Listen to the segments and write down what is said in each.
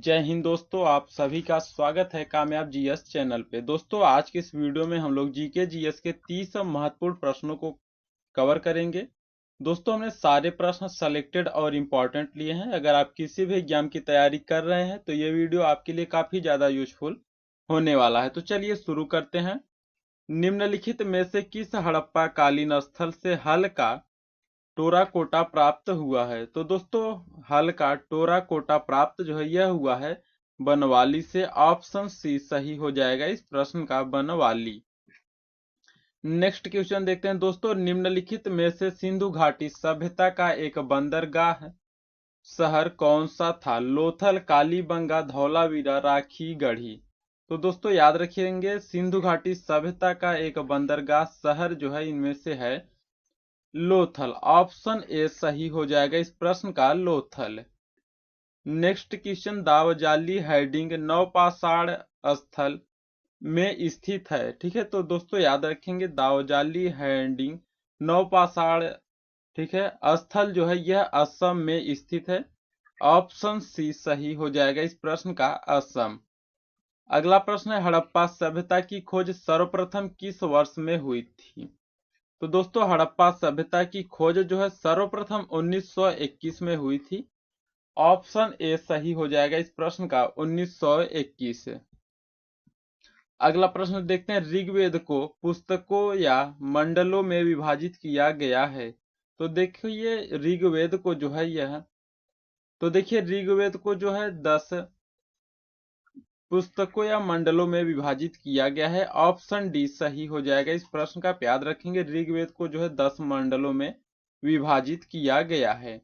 जय हिंद दोस्तों, आप सभी का स्वागत है कामयाब जीएस चैनल पे। दोस्तों, आज के इस वीडियो में हम लोग जीके जीएस के 30 महत्वपूर्ण प्रश्नों को कवर करेंगे। दोस्तों, हमने सारे प्रश्न सेलेक्टेड और इम्पोर्टेंट लिए हैं। अगर आप किसी भी एग्जाम की तैयारी कर रहे हैं तो ये वीडियो आपके लिए काफी ज्यादा यूजफुल होने वाला है। तो चलिए शुरू करते हैं। निम्नलिखित में से किस हड़प्पा कालीन स्थल से हल का टोराकोटा प्राप्त हुआ है? तो दोस्तों, हल का टोराकोटा प्राप्त जो है यह हुआ है बनवाली से। ऑप्शन सी सही हो जाएगा इस प्रश्न का, बनवाली। नेक्स्ट क्वेश्चन देखते हैं दोस्तों। निम्नलिखित में से सिंधु घाटी सभ्यता का एक बंदरगाह शहर कौन सा था? लोथल, कालीबंगा, धौलावीरा, राखीगढ़ी। तो दोस्तों याद रखिएंगे, सिंधु घाटी सभ्यता का एक बंदरगाह शहर जो है इनमें से है लोथल। ऑप्शन ए सही हो जाएगा इस प्रश्न का, लोथल। Next question. दावजाली हैडिंग नौपाषाण स्थल में स्थित है, ठीक है। तो दोस्तों याद रखेंगे, दावजाली हैडिंग नौपाषाण, ठीक है, स्थल जो है यह असम में स्थित है। ऑप्शन सी सही हो जाएगा इस प्रश्न का, असम। अगला प्रश्न है, हड़प्पा सभ्यता की खोज सर्वप्रथम किस वर्ष में हुई थी? तो दोस्तों, हड़प्पा सभ्यता की खोज जो है सर्वप्रथम 1921 में हुई थी। ऑप्शन ए सही हो जाएगा इस प्रश्न का, 1921। अगला प्रश्न देखते हैं। ऋग्वेद को पुस्तकों या मंडलों में विभाजित किया गया है? तो देखिए ऋग्वेद को जो है यह, तो देखिए ऋग्वेद को जो है 10 पुस्तकों या मंडलों में विभाजित किया गया है। ऑप्शन डी सही हो जाएगा इस प्रश्न का। याद रखेंगे, ऋग्वेद को जो है 10 मंडलों में विभाजित किया गया है।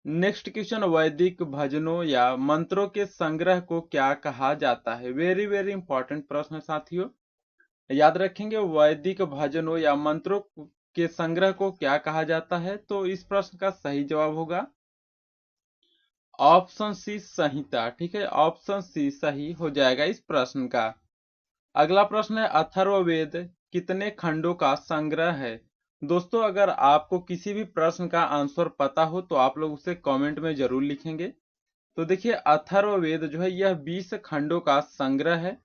Next question. वैदिक भजनों या मंत्रों के संग्रह को क्या कहा जाता है? वेरी वेरी इंपॉर्टेंट प्रश्न है साथियों। याद रखेंगे, वैदिक भजनों या मंत्रों के संग्रह को क्या कहा जाता है? तो इस प्रश्न का सही जवाब होगा ऑप्शन सी, संहिता, ठीक है। ऑप्शन सी सही हो जाएगा इस प्रश्न का। अगला प्रश्न है, अथर्ववेद कितने खंडों का संग्रह है? दोस्तों, अगर आपको किसी भी प्रश्न का आंसर पता हो तो आप लोग उसे कमेंट में जरूर लिखेंगे। तो देखिए अथर्ववेद जो है यह 20 खंडों का संग्रह है।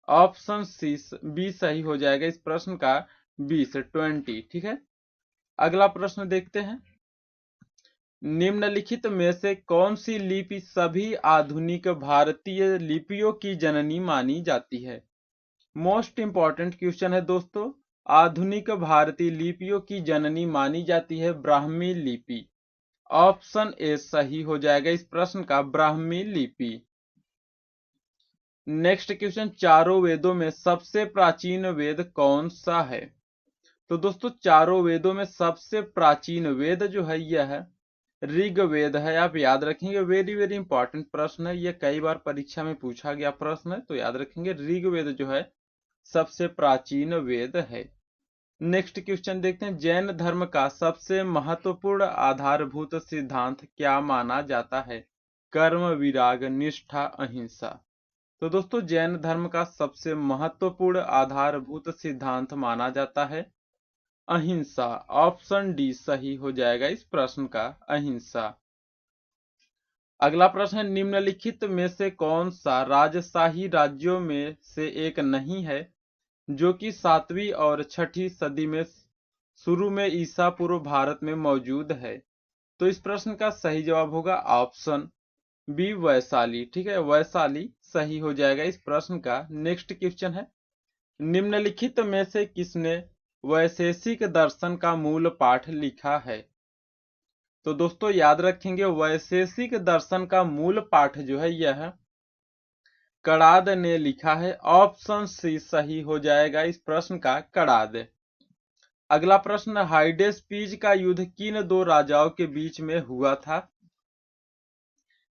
ऑप्शन सी बी सही हो जाएगा इस प्रश्न का, 20, ठीक है। अगला प्रश्न देखते हैं। निम्नलिखित में से कौन सी लिपि सभी आधुनिक भारतीय लिपियों की जननी मानी जाती है? मोस्ट इंपॉर्टेंट क्वेश्चन है दोस्तों। आधुनिक भारतीय लिपियों की जननी मानी जाती है ब्राह्मी लिपि। ऑप्शन ए सही हो जाएगा इस प्रश्न का, ब्राह्मी लिपि। Next question. चारों वेदों में सबसे प्राचीन वेद कौन सा है? तो दोस्तों, चारों वेदों में सबसे प्राचीन वेद जो है यह ऋग्वेद है। आप याद रखेंगे, वेरी वेरी इंपॉर्टेंट प्रश्न है, यह कई बार परीक्षा में पूछा गया प्रश्न है। तो याद रखेंगे, ऋग्वेद जो है सबसे प्राचीन वेद है। नेक्स्ट क्वेश्चन देखते हैं। जैन धर्म का सबसे महत्वपूर्ण आधारभूत सिद्धांत क्या माना जाता है? कर्म, विराग, निष्ठा, अहिंसा। तो दोस्तों, जैन धर्म का सबसे महत्वपूर्ण आधारभूत सिद्धांत माना जाता है अहिंसा। ऑप्शन डी सही हो जाएगा इस प्रश्न का, अहिंसा। अगला प्रश्न है, निम्नलिखित में से कौन सा राजशाही राज्यों में से एक नहीं है जो कि 7वीं और 6ठी सदी में शुरू में ईसा पूर्व भारत में मौजूद है? तो इस प्रश्न का सही जवाब होगा ऑप्शन बी, वैशाली, ठीक है। वैशाली सही हो जाएगा इस प्रश्न का। नेक्स्ट क्वेश्चन है, निम्नलिखित में से किसने वैशेषिक दर्शन का मूल पाठ लिखा है? तो दोस्तों याद रखेंगे, वैशेषिक दर्शन का मूल पाठ जो है यह कणाद ने लिखा है। ऑप्शन सी सही हो जाएगा इस प्रश्न का, कणाद। अगला प्रश्न, हाइडेस्पीज का युद्ध किन दो राजाओं के बीच में हुआ था?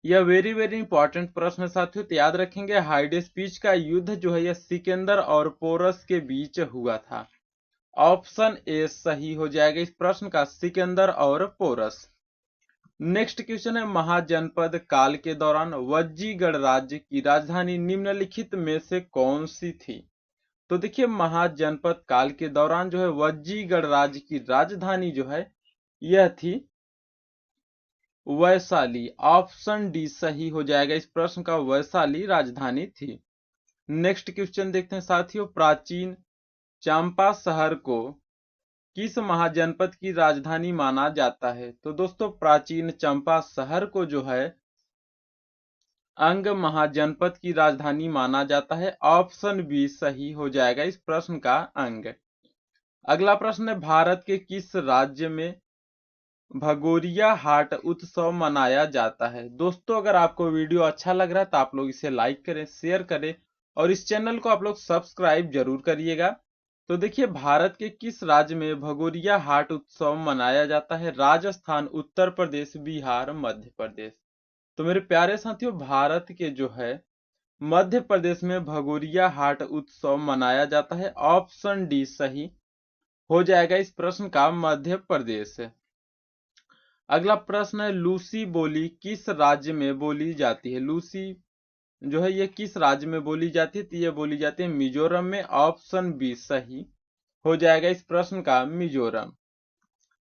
यह वेरी वेरी इंपॉर्टेंट प्रश्न है साथियों। तो याद रखेंगे, हाइडेस्पीज का युद्ध जो है यह सिकंदर और पोरस के बीच हुआ था। ऑप्शन ए सही हो जाएगा इस प्रश्न का, सिकंदर और पोरस। नेक्स्ट क्वेश्चन है, महाजनपद काल के दौरान वज्जीगढ़ राज्य की राजधानी निम्नलिखित में से कौन सी थी? तो देखिए, महाजनपद काल के दौरान जो है वज्जीगढ़ राज्य की राजधानी जो है यह थी वैशाली। ऑप्शन डी सही हो जाएगा इस प्रश्न का, वैशाली राजधानी थी। नेक्स्ट क्वेश्चन देखते हैं साथियों, प्राचीन चंपा शहर को किस महाजनपद की राजधानी माना जाता है? तो दोस्तों प्राचीन चंपा शहर को जो है अंग महाजनपद की राजधानी माना जाता है। ऑप्शन बी सही हो जाएगा इस प्रश्न का, अंग। अगला प्रश्न है, भारत के किस राज्य में भगोरिया हाट उत्सव मनाया जाता है? दोस्तों अगर आपको वीडियो अच्छा लग रहा है तो आप लोग इसे लाइक करें, शेयर करें और इस चैनल को आप लोग सब्सक्राइब जरूर करिएगा। तो देखिए, भारत के किस राज्य में भगोरिया हाट उत्सव मनाया जाता है? राजस्थान, उत्तर प्रदेश, बिहार, मध्य प्रदेश। तो मेरे प्यारे साथियों, भारत के जो है मध्य प्रदेश में भगोरिया हाट उत्सव मनाया जाता है। ऑप्शन डी सही हो जाएगा इस प्रश्न का, मध्य प्रदेश। अगला प्रश्न है, लूसी बोली किस राज्य में बोली जाती है? लूसी जो है ये किस राज्य में बोली जाती है? तो ये बोली जाती है मिजोरम में। ऑप्शन बी सही हो जाएगा इस प्रश्न का, मिजोरम।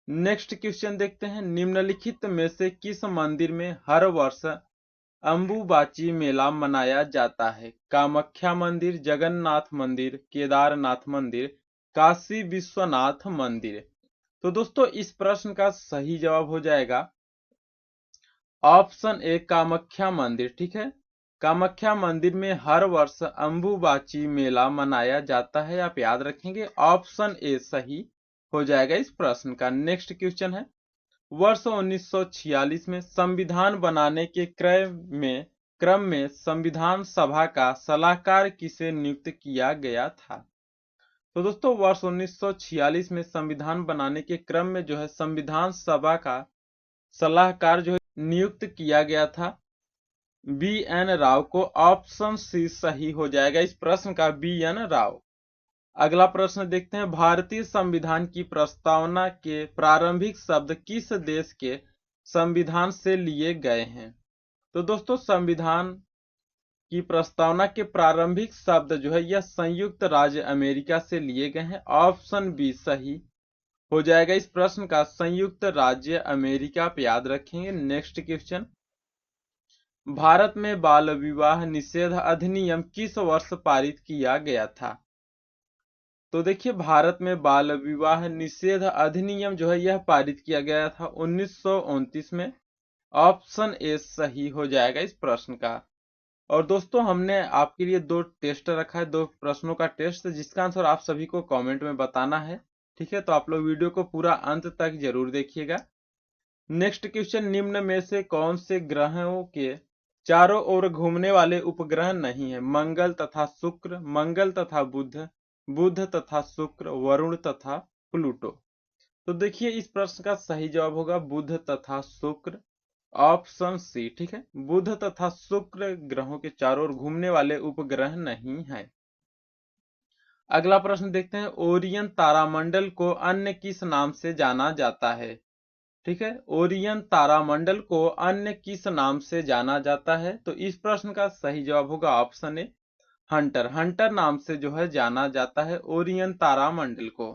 नेक्स्ट क्वेश्चन देखते हैं, निम्नलिखित में से किस मंदिर में हर वर्ष अंबुबाची मेला मनाया जाता है? कामाख्या मंदिर, जगन्नाथ मंदिर, केदारनाथ मंदिर, काशी विश्वनाथ मंदिर। तो दोस्तों इस प्रश्न का सही जवाब हो जाएगा ऑप्शन ए, कामाख्या मंदिर। ठीक है, कामाख्या मंदिर में हर वर्ष अंबुबाची मेला मनाया जाता है, आप याद रखेंगे। ऑप्शन ए सही हो जाएगा इस प्रश्न का। नेक्स्ट क्वेश्चन है, वर्ष 1946 में संविधान बनाने के क्रम में संविधान सभा का सलाहकार किसे नियुक्त किया गया था? तो दोस्तों वर्ष 1946 में संविधान बनाने के क्रम में जो है संविधान सभा का सलाहकार जो है नियुक्त किया गया था बी.एन. राव को। ऑप्शन सी सही हो जाएगा इस प्रश्न का, बी.एन. राव। अगला प्रश्न देखते हैं, भारतीय संविधान की प्रस्तावना के प्रारंभिक शब्द किस देश के संविधान से लिए गए हैं? तो दोस्तों संविधान की प्रस्तावना के प्रारंभिक शब्द जो है यह संयुक्त राज्य अमेरिका से लिए गए हैं। ऑप्शन बी सही हो जाएगा इस प्रश्न का, संयुक्त राज्य अमेरिका, आप याद रखेंगे। नेक्स्ट क्वेश्चन, भारत में बाल विवाह निषेध अधिनियम किस वर्ष पारित किया गया था? तो देखिए, भारत में बाल विवाह निषेध अधिनियम जो है यह पारित किया गया था 1929 में। ऑप्शन ए सही हो जाएगा इस प्रश्न का। और दोस्तों हमने आपके लिए दो टेस्ट रखा है, दो प्रश्नों का टेस्ट, जिसका आंसर आप सभी को कमेंट में बताना है। ठीक है, तो आप लोग वीडियो को पूरा अंत तक जरूर देखिएगा। नेक्स्ट क्वेश्चन, निम्न में से कौन से ग्रहों के चारों ओर घूमने वाले उपग्रह नहीं है? मंगल तथा शुक्र, मंगल तथा बुध, बुध तथा शुक्र, वरुण तथा प्लूटो। तो देखिए इस प्रश्न का सही जवाब होगा बुध तथा शुक्र, ऑप्शन सी। ठीक है, बुध तथा शुक्र ग्रहों के चारों ओर घूमने वाले उपग्रह नहीं है। अगला प्रश्न देखते हैं, ओरियन तारामंडल को अन्य किस नाम से जाना जाता है? ठीक है, ओरियन तारामंडल को अन्य किस नाम से जाना जाता है? तो इस प्रश्न का सही जवाब होगा ऑप्शन ए, हंटर। हंटर नाम से जो है जाना जाता है ओरियन तारामंडल को।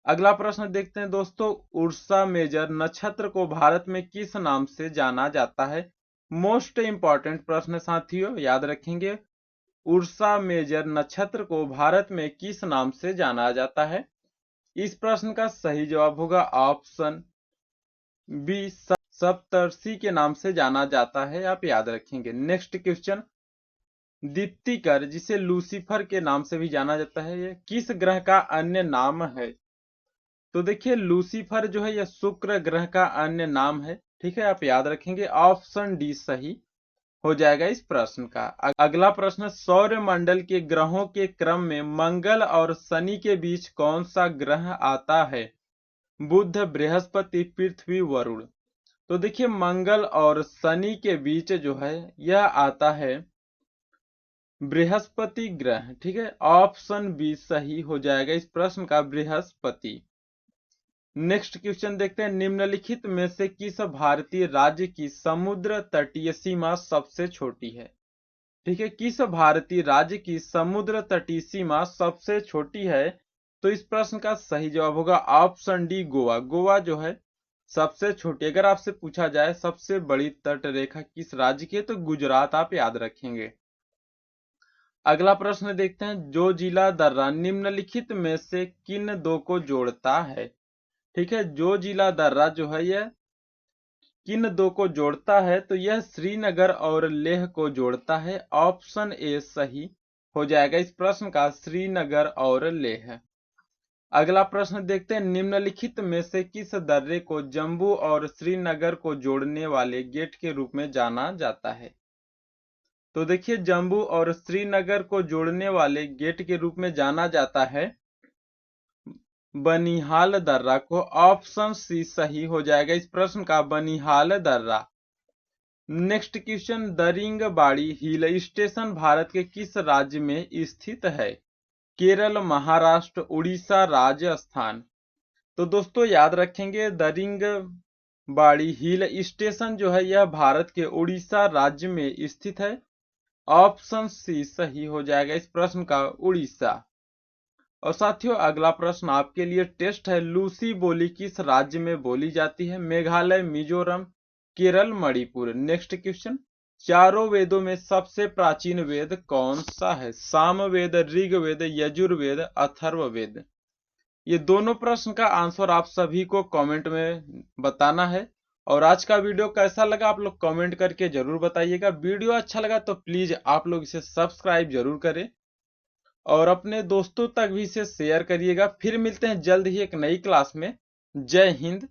अगला प्रश्न देखते हैं दोस्तों, उर्सा मेजर नक्षत्र को भारत में किस नाम से जाना जाता है? मोस्ट इंपॉर्टेंट प्रश्न साथियों, याद रखेंगे। उर्सा मेजर नक्षत्र को भारत में किस नाम से जाना जाता है? इस प्रश्न का सही जवाब होगा ऑप्शन बी, सप्तर्षि के नाम से जाना जाता है, आप याद रखेंगे। नेक्स्ट क्वेश्चन, दीप्तिकर जिसे लूसीफर के नाम से भी जाना जाता है, ये किस ग्रह का अन्य नाम है? तो देखिए लूसीफर जो है यह शुक्र ग्रह का अन्य नाम है। ठीक है, आप याद रखेंगे। ऑप्शन डी सही हो जाएगा इस प्रश्न का। अगला प्रश्न, सौर मंडल के ग्रहों के क्रम में मंगल और शनि के बीच कौन सा ग्रह आता है? बुध, बृहस्पति, पृथ्वी, वरुण। तो देखिए मंगल और शनि के बीच जो है यह आता है बृहस्पति ग्रह। ठीक है, ऑप्शन बी सही हो जाएगा इस प्रश्न का, बृहस्पति। नेक्स्ट क्वेश्चन देखते हैं, निम्नलिखित में से किस भारतीय राज्य की समुद्र तटीय सीमा सबसे छोटी है? ठीक है, किस भारतीय राज्य की समुद्र तटीय सीमा सबसे छोटी है? तो इस प्रश्न का सही जवाब होगा ऑप्शन डी, गोवा। गोवा जो है सबसे छोटी, अगर आपसे पूछा जाए सबसे बड़ी तट रेखा किस राज्य की है तो गुजरात आप याद रखेंगे। अगला प्रश्न देखते हैं, जो जिला दर्रा निम्नलिखित में से किन दो को जोड़ता है। ठीक है, जो जिला दर्रा जो है यह किन दो को जोड़ता है तो यह श्रीनगर और लेह को जोड़ता है। ऑप्शन ए सही हो जाएगा इस प्रश्न का, श्रीनगर और लेह। अगला प्रश्न देखते हैं, निम्नलिखित में से किस दर्रे को जम्मू और श्रीनगर को जोड़ने वाले गेट के रूप में जाना जाता है। तो देखिए, जम्मू और श्रीनगर को जोड़ने वाले गेट के रूप में जाना जाता है बनिहाल दर्रा को। ऑप्शन सी सही हो जाएगा इस प्रश्न का, बनिहाल दर्रा। Next question, Daringbadi hill station Bharat के किस राज्य में स्थित है। केरल, महाराष्ट्र, उड़ीसा, राजस्थान। तो दोस्तों याद रखेंगे, दरिंगबाड़ी हिल स्टेशन जो है यह भारत के उड़ीसा राज्य में स्थित है। ऑप्शन सी सही हो जाएगा इस प्रश्न का, उड़ीसा। और साथियों अगला प्रश्न आपके लिए टेस्ट है, लूसी बोली किस राज्य में बोली जाती है। मेघालय, मिजोरम, केरल, मणिपुर। नेक्स्ट क्वेश्चन, चारों वेदों में सबसे प्राचीन वेद कौन सा है। सामवेद, ऋग्वेद, यजुर्वेद, अथर्ववेद। ये दोनों प्रश्न का आंसर आप सभी को कमेंट में बताना है। और आज का वीडियो कैसा लगा आप लोग कमेंट करके जरूर बताइएगा। वीडियो अच्छा लगा तो प्लीज आप लोग इसे सब्सक्राइब जरूर करें और अपने दोस्तों तक भी इसे शेयर करिएगा। फिर मिलते हैं जल्द ही एक नई क्लास में। जय हिंद,